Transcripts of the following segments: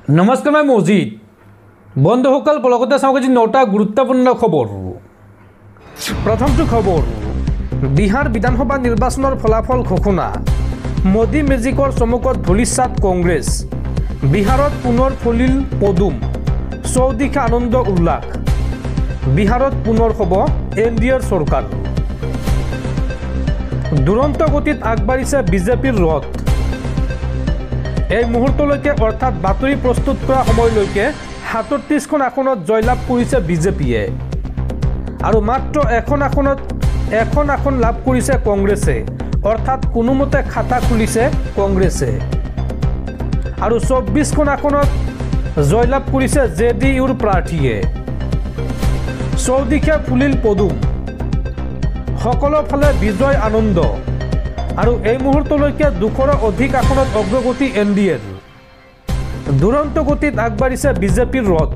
नमस्कार मैं मौजिद बंधुसकल पलकते चाওক আজি 9টা গুৰুত্বপূৰ্ণ খবৰ। প্ৰথমটো খবৰ, বিহাৰ বিধানসভা নিৰ্বাচনৰ ফলাফল ঘোষণা। মোদী মেজিকৰ চমকত ধূলিসাৎ কংগ্ৰেছ। বিহাৰত পুনৰ ফুলিল পদুম, চৌদিশে আনন্দ উল্লাস। বিহাৰত পুনৰ হ'ব এনডিএৰ চৰকাৰ। দুৰন্ত গতিত আগবাঢ়িছে বিজেপিৰ ৰথ। এই মুহূৰ্তলৈকে অৰ্থাৎ বাতৰি প্ৰস্তুত কৰা সময়লৈকে ৩৭খন আসনত জয়লাভ কৰিছে বিজেপিয়ে আৰু মাত্ৰ এখন আসন লাভ কৰিছে কংগ্ৰেছে, অৰ্থাৎ কোনোমতে খাতা খুলিছে কংগ্ৰেছে। আৰু ২৪খন আসনত জয়লাভ কৰিছে জেডিইউৰ প্ৰাৰ্থীয়ে। চৌদিশে ফুলিল পদুম, সকলো ফালে বিজয় আনন্দ আৰু এই মুহূৰ্তলৈকে ২০০ৰো অধিক আসনত অগ্ৰগতি এনডিএৰ। দুৰন্ত গতিত আগবাঢ়িছে বিজেপিৰ ৰথ।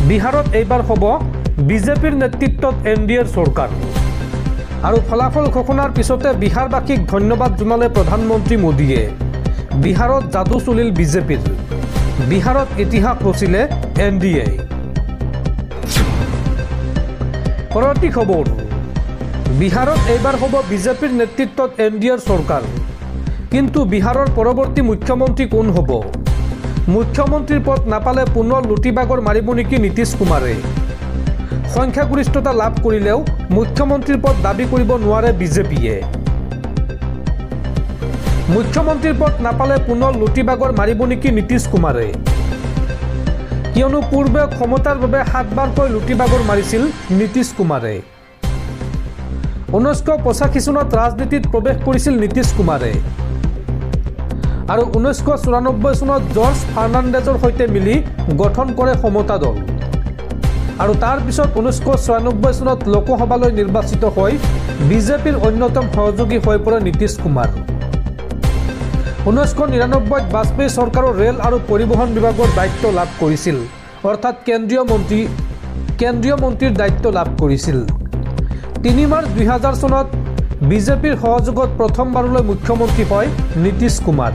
বিহাৰত এইবাৰ হ'ব বিজেপিৰ নেতৃত্বত এনডিএৰ চৰকাৰ। আৰু ফলাফল ঘোষণাৰ পিছতে বিহাৰবাসীক ধন্যবাদ জনালে প্ৰধানমন্ত্ৰী মোদীয়ে। বিহাৰত যাদু চলিল বিজেপিৰ, বিহাৰত ইতিহাস ৰচিলে এনডিএ। পৰৱৰ্তী খবৰ, বিহাৰত এইবাৰ হ'ব বিজেপিৰ নেতৃত্বত এনডিএৰ চৰকাৰ। কিন্তু বিহাৰৰ পৰৱৰ্তী মুখ্যমন্ত্ৰী কোন হ'ব? মুখ্যমন্ত্ৰীৰ পদ নাপালে পুনৰ লুটিবাগৰ মাৰিব নেকি নীতিশ কুমাৰে? সংখ্যাগৰিষ্ঠতা লাভ কৰিলেও মুখ্যমন্ত্ৰীৰ পদ দাবী কৰিব নোৱাৰে বিজেপিয়ে। মুখ্যমন্ত্ৰীৰ পদ নাপালে পুনৰ লুটিবাগৰ মাৰিব নেকি নীতিশ কুমাৰে? কিয়নো পূৰ্বে ক্ষমতাৰ বাবে ৭বাৰকৈ লুটিবাগৰ মাৰিছিল নীতিশ কুমাৰে। ১৯৮৫ চনত ৰাজনীতিত প্ৰৱেশ কৰিছিল নীতিশ কুমাৰে আৰু ১৯৯৪ চনত জৰ্জ ফাৰ্ণাণ্ডেজৰ সৈতে মিলি গঠন কৰে সমতা দল। আৰু তাৰ পিছত ১৯৯৬ চনত লোকসভালৈ নিৰ্বাচিত হৈ বিজেপিৰ অন্যতম সহযোগী হৈ পৰে নীতিশ কুমাৰ। ১৯৯৯ত বাজপেয়ী চৰকাৰৰ ৰেল আৰু পৰিবহণ বিভাগৰ দায়িত্ব লাভ কৰিছিল, অৰ্থাৎ কেন্দ্ৰীয় মন্ত্ৰীৰ দায়িত্ব লাভ কৰিছিল। ৩ মাৰ্চ ২০০০ চনত বিজেপিৰ সহযোগত প্ৰথমবাৰলৈ মুখ্যমন্ত্ৰী হয় নীতিশ কুমাৰ।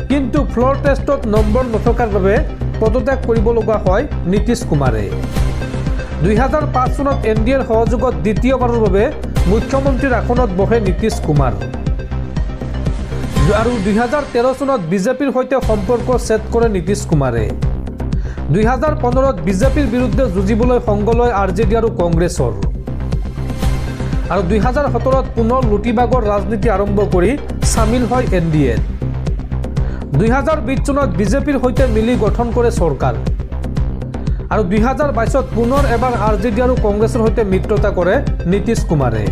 কিন্তু ফ্ল'ৰ টেষ্টত নম্বৰ নথকাৰ বাবে পদত্যাগ কৰিব লগা হয় নীতিশ কুমাৰে। ২০০৫ চনত এনডিএৰ সহযোগত দ্বিতীয়বাৰৰ বাবে মুখ্যমন্ত্ৰীৰ আসনত বহে নীতিশ কুমাৰ। আৰু ২০১৩ চনত বিজেপিৰ সৈতে সম্পৰ্ক ছেদ কৰে নীতিশ কুমাৰে। ২০১৫ত বিজেপিৰ বিৰুদ্ধে যুঁজিবলৈ সংগ লয় আৰজেডি আৰু কংগ্ৰেছৰ। আৰু ২০১৭ত পুনৰ লুটিবাগৰ ৰাজনীতি আৰম্ভ কৰি চামিল হয় এনডিএ। ২০২০ চনত বিজেপিৰ সৈতে মিলি গঠন কৰে চৰকাৰ। আৰু ২০২২ত পুনৰ এবাৰ আৰজেডি আৰু কংগ্ৰেছৰ সৈতে মিত্ৰতা কৰে নীতিশ কুমাৰে।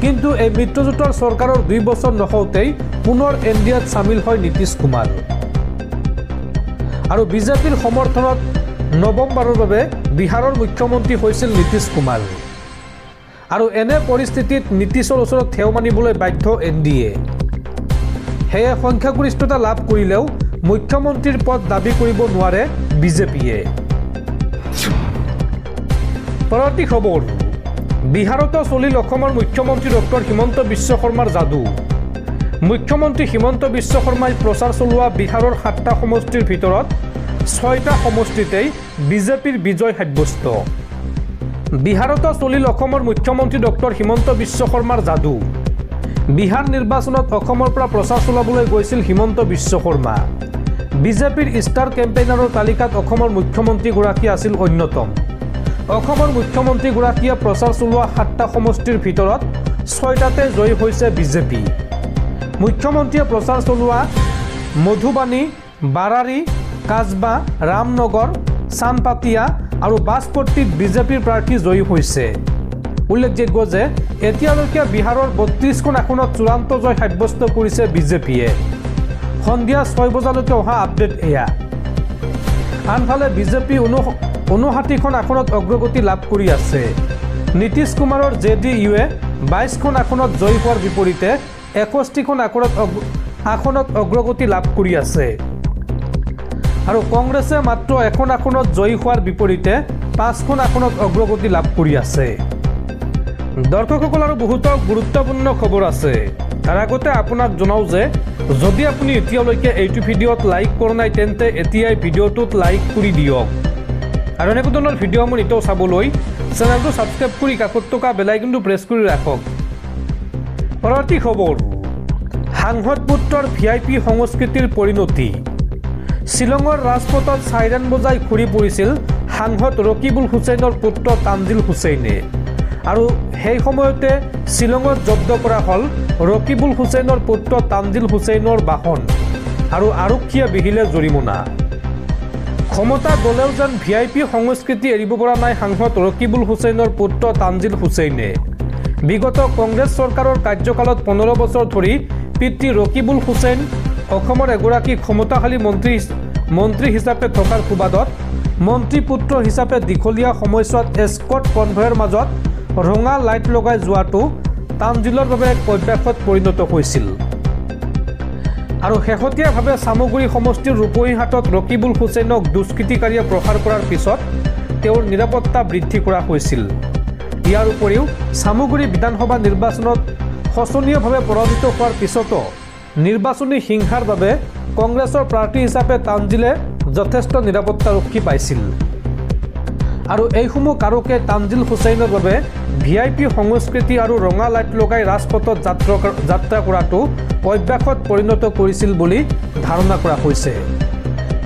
কিন্তু এই মিত্ৰজোঁটৰ চৰকাৰৰ ২ বছৰ নহওঁতেই পুনৰ এনডিএত চামিল হয় নীতিশ কুমাৰ। আৰু বিজেপিৰ সমৰ্থনত নৱমবাৰৰ বাবে বিহাৰৰ মুখ্যমন্ত্ৰী হৈছিল নীতিশ কুমাৰ। আৰু এনে পৰিস্থিতিত নীতিশৰ ওচৰত থিয় মানিবলৈ বাধ্য এনডিএ। সেয়ে সংখ্যাগৰিষ্ঠতা লাভ কৰিলেও মুখ্যমন্ত্ৰীৰ পদ দাবী কৰিব নোৱাৰে বিজেপিয়ে। পৰৱৰ্তী খবৰ, বিহাৰতো চলিল অসমৰ মুখ্যমন্ত্ৰী ডক্টৰ হিমন্ত বিশ্ব শৰ্মাৰ যাদু। মুখ্যমন্ত্ৰী হিমন্ত বিশ্ব শৰ্মাই প্ৰচাৰ চলোৱা বিহাৰৰ ৭টা সমষ্টিৰ ভিতৰত ৬টা সমষ্টিতেই বিজেপিৰ বিজয় সাব্যস্ত। বিহাৰতো চলিল অসমৰ মুখ্যমন্ত্ৰী ডক্টৰ হিমন্ত বিশ্ব শৰ্মাৰ যাদু। বিহাৰ নিৰ্বাচনত অসমৰ পৰা প্ৰচাৰ চলাবলৈ গৈছিল হিমন্ত বিশ্ব শৰ্মা। বিজেপিৰ ষ্টাৰ কেম্পেইনাৰৰ তালিকাত অসমৰ মুখ্যমন্ত্ৰীগৰাকী আছিল অন্যতম। অসমৰ মুখ্যমন্ত্ৰীগৰাকীয়ে প্ৰচাৰ চলোৱা ৭টা সমষ্টিৰ ভিতৰত ৬টাতে জয়ী হৈছে বিজেপি। মুখ্যমন্ত্ৰীয়ে প্ৰচাৰ চলোৱা মধুবানী, বাৰাৰী, কাজবা, ৰামনগৰ, চানপাতিয়া আৰু বাজপট্টিত বিজেপিৰ প্ৰাৰ্থী জয়ী হৈছে। উল্লেখযোগ্য যে এতিয়ালৈকে বিহাৰৰ ৩২খন আসনত চূড়ান্ত জয় সাব্যস্ত কৰিছে বিজেপিয়ে। সন্ধিয়া ৬ বজালৈকে অহা আপডেট এয়া। আনফালে বিজেপি ৫৯খন আসনত অগ্ৰগতি লাভ কৰি আছে। নীতিশ কুমাৰৰ জেডিইউৱে ২২খন আসনত জয়ী হোৱাৰ বিপৰীতে ৬১খন আসনত অগ্ৰগতি লাভ কৰি আছে। আৰু কংগ্ৰেছে মাত্ৰ এখন আসনত জয়ী হোৱাৰ বিপৰীতে ৫খন আসনত অগ্ৰগতি লাভ কৰি আছে। দৰ্শকসকল আৰু বহুতো গুৰুত্বপূৰ্ণ খবৰ আছে। তাৰ আগতে আপোনাক জনাওঁ যে যদি আপুনি এতিয়ালৈকে এইটো ভিডিঅ'ত লাইক কৰা নাই তেন্তে এতিয়াই ভিডিঅ'টোত লাইক কৰি দিয়ক আৰু এনেকুৱা ধৰণৰ ভিডিঅ'সমূহ নিতৌ চাবলৈ চেনেলটো ছাবস্ক্ৰাইব কৰি কাষত থকা বেল আইকনটো প্ৰেছ কৰি ৰাখক। পৰৱৰ্তী খবৰ, সাংসদ পুত্ৰৰ VIP সংস্কৃতিৰ পৰিণতি। শ্বিলঙৰ ৰাজপথত চাইৰেন বজাই ঘূৰি পৰিছিল সাংসদ ৰকিবুল হুছেইনৰ পুত্ৰ তানজিল হুছেইনে আৰু সেই সময়তে শ্বিলঙত জব্দ কৰা হ'ল ৰকিবুল হুছেইনৰ পুত্ৰ তানজিল হুছেইনৰ বাহন আৰু আৰক্ষীয়ে বিহিলে জৰিমনা। ক্ষমতা গ'লেও যেন VIP সংস্কৃতি এৰিব পৰা নাই সাংসদ ৰকিবুল হুছেইনৰ পুত্ৰ তানজিল হুছেইনে। বিগত কংগ্ৰেছ চৰকাৰৰ কাৰ্যকালত 15 বছৰ ধৰি পিতৃ ৰকিবুল হুছেইন অসমৰ এগৰাকী ক্ষমতাশালী মন্ত্ৰী হিচাপে থকাৰ সুবাদত মন্ত্ৰী পুত্ৰ হিচাপে দীঘলীয়া সময়ছোৱাত এস্কট কনভয়ৰ মাজত ৰঙা লাইট লগাই যোৱাটো তানজিলৰ বাবে এক অভ্যাসত পৰিণত হৈছিল আৰু শেহতীয়াভাৱে চামগুৰি সমষ্টিৰ ৰূপহীহাটত ৰকিবুল হুছেইনক দুষ্কৃতিকাৰীয়ে প্ৰহাৰ কৰাৰ পিছত তেওঁৰ নিৰাপত্তা বৃদ্ধি কৰা হৈছিল। ইয়াৰ উপৰিও চামগুৰি বিধানসভা নিৰ্বাচনত শোচনীয়ভাৱে পৰাজিত হোৱাৰ পিছতো নিৰ্বাচনী হিংসাৰ বাবে কংগ্ৰেছৰ প্ৰাৰ্থী হিচাপে তানজিলে যথেষ্ট নিৰাপত্তাৰক্ষী পাইছিল আৰু এইসমূহ কাৰকে তানজিল হুছেইনৰ বাবে VIP সংস্কৃতি আৰু ৰঙা লাইট লগাই ৰাজপথত যাত্ৰা কৰাটো অভ্যাসত পৰিণত কৰিছিল বুলি ধাৰণা কৰা হৈছে।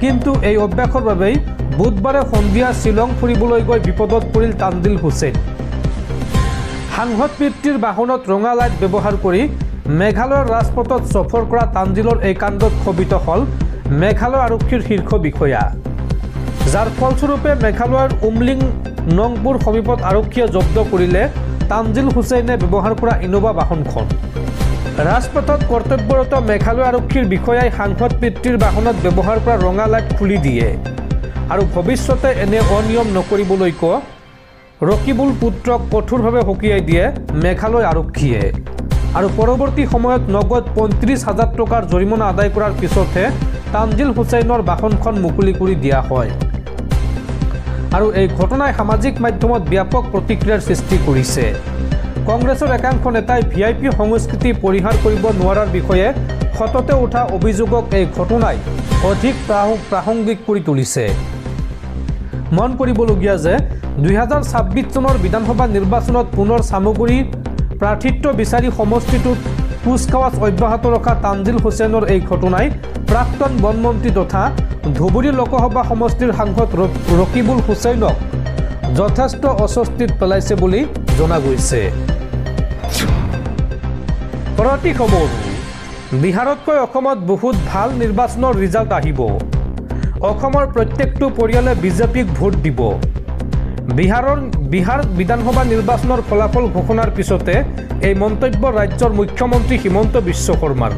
কিন্তু এই অভ্যাসৰ বাবেই বুধবাৰে সন্ধিয়া শ্বিলং ফুৰিবলৈ গৈ বিপদত পৰিল তানজিল হুছেইন। সাংসদ পিতৃৰ বাহনত ৰঙা লাইট ব্যৱহাৰ কৰি মেঘালয়ৰ ৰাজপথত সফৰ কৰা তানজিলৰ এই কাণ্ডত ক্ষোভিত হ'ল মেঘালয় আৰক্ষীৰ শীৰ্ষ বিষয়া, যাৰ ফলস্বৰূপে মেঘালয়ৰ উমলিং নংপুৰ সমীপত আৰক্ষীয়ে জব্দ কৰিলে তানজিল হুছেইনে ব্যৱহাৰ কৰা ইনোভা বাহনখন। ৰাজপথত কৰ্তব্যৰত মেঘালয় আৰক্ষীৰ বিষয়াই সাংসদ পিতৃৰ বাহনত ব্যৱহাৰ কৰা ৰঙা লাইট খুলি দিয়ে আৰু ভৱিষ্যতে এনে অনিয়ম নকৰিবলৈ কৈ ৰকিবুল পুত্ৰক কঠোৰভাৱে সকীয়াই দিয়ে মেঘালয় আৰক্ষীয়ে আৰু পৰৱৰ্তী সময়ত নগদ 35,000 টকাৰ জৰিমনা আদায় কৰাৰ পিছতহে তানজিল হুছেইনৰ বাহনখন মুকলি কৰি দিয়া হয় আৰু এই ঘটনাই সামাজিক মাধ্যমত ব্যাপক প্ৰতিক্ৰিয়াৰ সৃষ্টি কৰিছে। কংগ্ৰেছৰ একাংশ নেতাই VIP সংস্কৃতি পৰিহাৰ কৰিব নোৱাৰাৰ বিষয়ে সততে উঠা অভিযোগক এই ঘটনাই অধিক প্ৰাসংগিক কৰি তুলিছে। মন কৰিবলগীয়া যে 2026 চনৰ বিধানসভা নিৰ্বাচনত পুনৰ চামগুৰি প্ৰাৰ্থিত্ব বিচাৰি সমষ্টিটোত কুচকাৱাজ অব্যাহত ৰখা তানজিল হুছেইনৰ এই ঘটনাই প্ৰাক্তন বনমন্ত্ৰী তথা ধুবুৰী লোকসভা সমষ্টিৰ সাংসদ ৰকিবুল হুছেইনক যথেষ্ট অস্বস্তিত পেলাইছে বুলি জনা গৈছে। পৰৱৰ্তী খবৰ, বিহাৰতকৈ অসমত বহুত ভাল নিৰ্বাচনৰ ৰিজাল্ট আহিব। অসমৰ প্ৰত্যেকটো পৰিয়ালে বিজেপিক ভোট দিব। বিহাৰ বিধানসভা নিৰ্বাচনৰ ফলাফল ঘোষণাৰ পিছতে এই মন্তব্য ৰাজ্যৰ মুখ্যমন্ত্ৰী হিমন্ত বিশ্ব শৰ্মাৰ।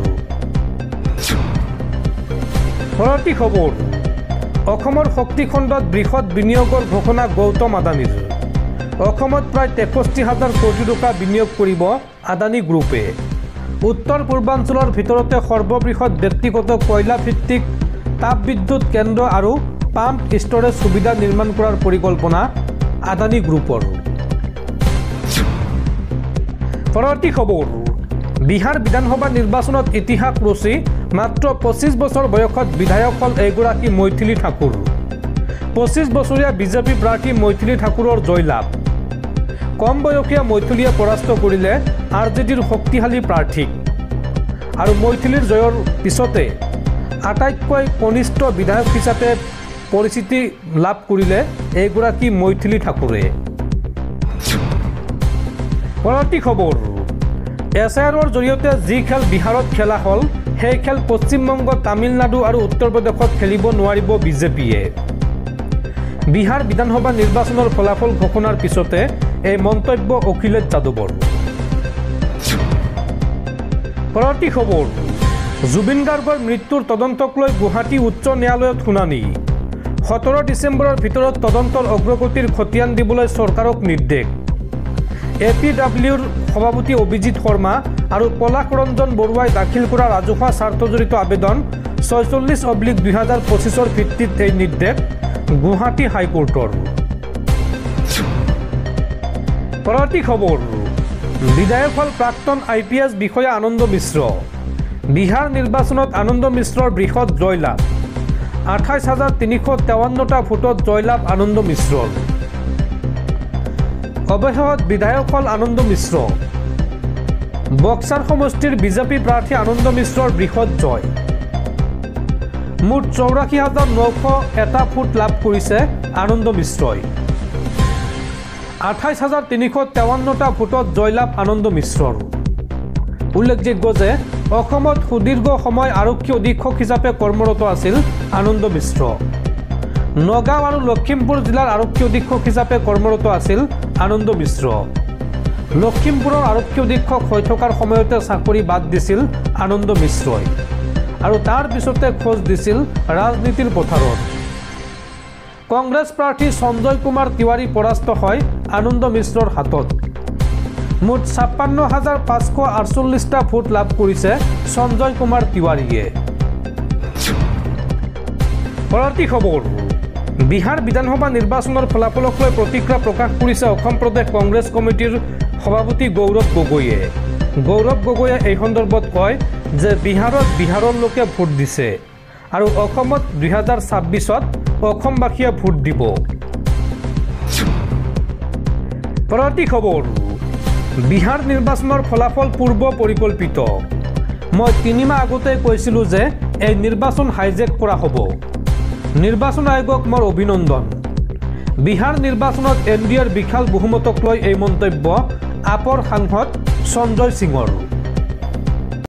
পৰৱৰ্তী খবৰ, অসমৰ শক্তিখণ্ডত বৃহৎ বিনিয়োগৰ ঘোষণা গৌতম আদানীৰ। অসমত প্ৰায় 63,000 কোটি টকা বিনিয়োগ কৰিব আদানী গ্ৰুপে। উত্তৰ পূৰ্বাঞ্চলৰ ভিতৰতে সৰ্ববৃহৎ ব্যক্তিগত কয়লা ভিত্তিক তাপবিদ্যুৎ কেন্দ্ৰ আৰু পাম্প ষ্ট'ৰেজ সুবিধা নিৰ্মাণ কৰাৰ পৰিকল্পনা আদানী গ্ৰুপৰ। পৰৱৰ্তী খবৰ, বিহাৰ বিধানসভা নিৰ্বাচনত ইতিহাস ৰচি মাত্ৰ 25 বছৰ বয়সত বিধায়ক হ'ল এগৰাকী মৈথিলী ঠাকুৰ। 25 বছৰীয়া বিজেপি প্ৰাৰ্থী মৈথিলী ঠাকুৰৰ জয়লাভ। কম বয়সীয়া মৈথিলীয়ে পৰাস্ত কৰিলে RJDৰ শক্তিশালী প্ৰাৰ্থীক আৰু মৈথিলীৰ জয়ৰ পিছতে আটাইতকৈ কনিষ্ঠ বিধায়ক হিচাপে পৰিচিতি লাভ কৰিলে এগৰাকী মৈথিলী ঠাকুৰে। পৰৱৰ্তী খবৰ, SIRৰ জৰিয়তে যি খেল বিহাৰত খেলা হ'ল সেই খেল পশ্চিমবংগ, তামিলনাডু আৰু উত্তৰ প্ৰদেশত খেলিব নোৱাৰিব বিজেপিয়ে। বিহাৰ বিধানসভা নিৰ্বাচনৰ ফলাফল ঘোষণাৰ পিছতে এই মন্তব্য অখিলেশ যাদৱৰ। পৰৱৰ্তী খবৰ, জুবিন গাৰ্গৰ মৃত্যুৰ তদন্তক লৈ গুৱাহাটী উচ্চ ন্যায়ালয়ত শুনানি। 17 ডিচেম্বৰৰ ভিতৰত তদন্তৰ অগ্ৰগতিৰ খতিয়ান দিবলৈ চৰকাৰক নিৰ্দেশ। APWৰ সভাপতি অভিজিৎ শৰ্মা আৰু পলাশ ৰঞ্জন বৰুৱাই দাখিল কৰা ৰাজহুৱা স্বাৰ্থজড়িত আবেদন 46/2025 ভিত্তিত এই নিৰ্দেশ গুৱাহাটী হাইকোৰ্টৰ। পৰৱৰ্তী খবৰ, বিধায়ক হ'ল প্ৰাক্তন IPS বিষয়া আনন্দ মিশ্ৰ। বিহাৰ নিৰ্বাচনত আনন্দ মিশ্ৰৰ বৃহৎ জয়লাভ ২৮,৩৫৩টা ভোটত জয়লাভ আনন্দ মিশ্ৰৰ অৱশেষত বিধায়ক হ'ল আনন্দ মিশ্ৰ বক্সাৰ সমষ্টিৰ বিজেপি প্ৰাৰ্থী আনন্দ মিশ্ৰৰ বৃহৎ জয় মুঠ ৮৪,৯০১টা ভোট লাভ কৰিছে আনন্দ মিশ্ৰই ২৮,৩৫৩টা ভোটত জয়লাভ আনন্দ মিশ্ৰৰ উল্লেখযোগ্য যে অসমত সুদীৰ্ঘ সময় আৰক্ষী অধীক্ষক হিচাপে কৰ্মৰত আছিল আনন্দ মিশ্ৰ নগাঁও আৰু লখিমপুৰ জিলাৰ আৰক্ষী অধীক্ষক হিচাপে কৰ্মৰত আছিল আনন্দ মিশ্ৰ লখিমপুৰৰ আৰক্ষী অধীক্ষক হৈ থকাৰ সময়তে চাকৰি বাদ দিছিল আনন্দ মিশ্ৰই আৰু তাৰ পিছতে খোজ দিছিল ৰাজনীতিৰ পথাৰত কংগ্ৰেছ প্ৰাৰ্থী সঞ্জয় কুমাৰ তিৱাৰী পৰাস্ত হয় আনন্দ মিশ্ৰৰ হাতত মুঠ ৫৬,৫৪৮টা ভোট লাভ কৰিছে সঞ্জয় কুমাৰ তিৱাৰীয়ে পৰৱৰ্তী খবৰ বিহাৰ বিধানসভা নিৰ্বাচনৰ ফলাফলক লৈ প্ৰতিক্ৰিয়া প্ৰকাশ কৰিছে অসম প্ৰদেশ কংগ্ৰেছ কমিটিৰ সভাপতি গৌৰৱ গগৈয়ে এই সন্দৰ্ভত কয় যে বিহাৰৰ লোকে ভোট দিছে আৰু অসমত ২০২৬ত অসমবাসীয়ে ভোট দিব পৰৱৰ্তী খবৰ বিহাৰ নিৰ্বাচনৰ ফলাফল পূৰ্ব পৰিকল্পিত মই ৩ মাহ আগতে কৈছিলোঁ যে এই নিৰ্বাচন হাইজেক কৰা হ'ব নিৰ্বাচন আয়োগক মোৰ অভিনন্দন বিহাৰ নিৰ্বাচনত এনডিএৰ বিশাল বহুমতক লৈ এই মন্তব্য আপৰ সাংসদ সঞ্জয় সিঙৰ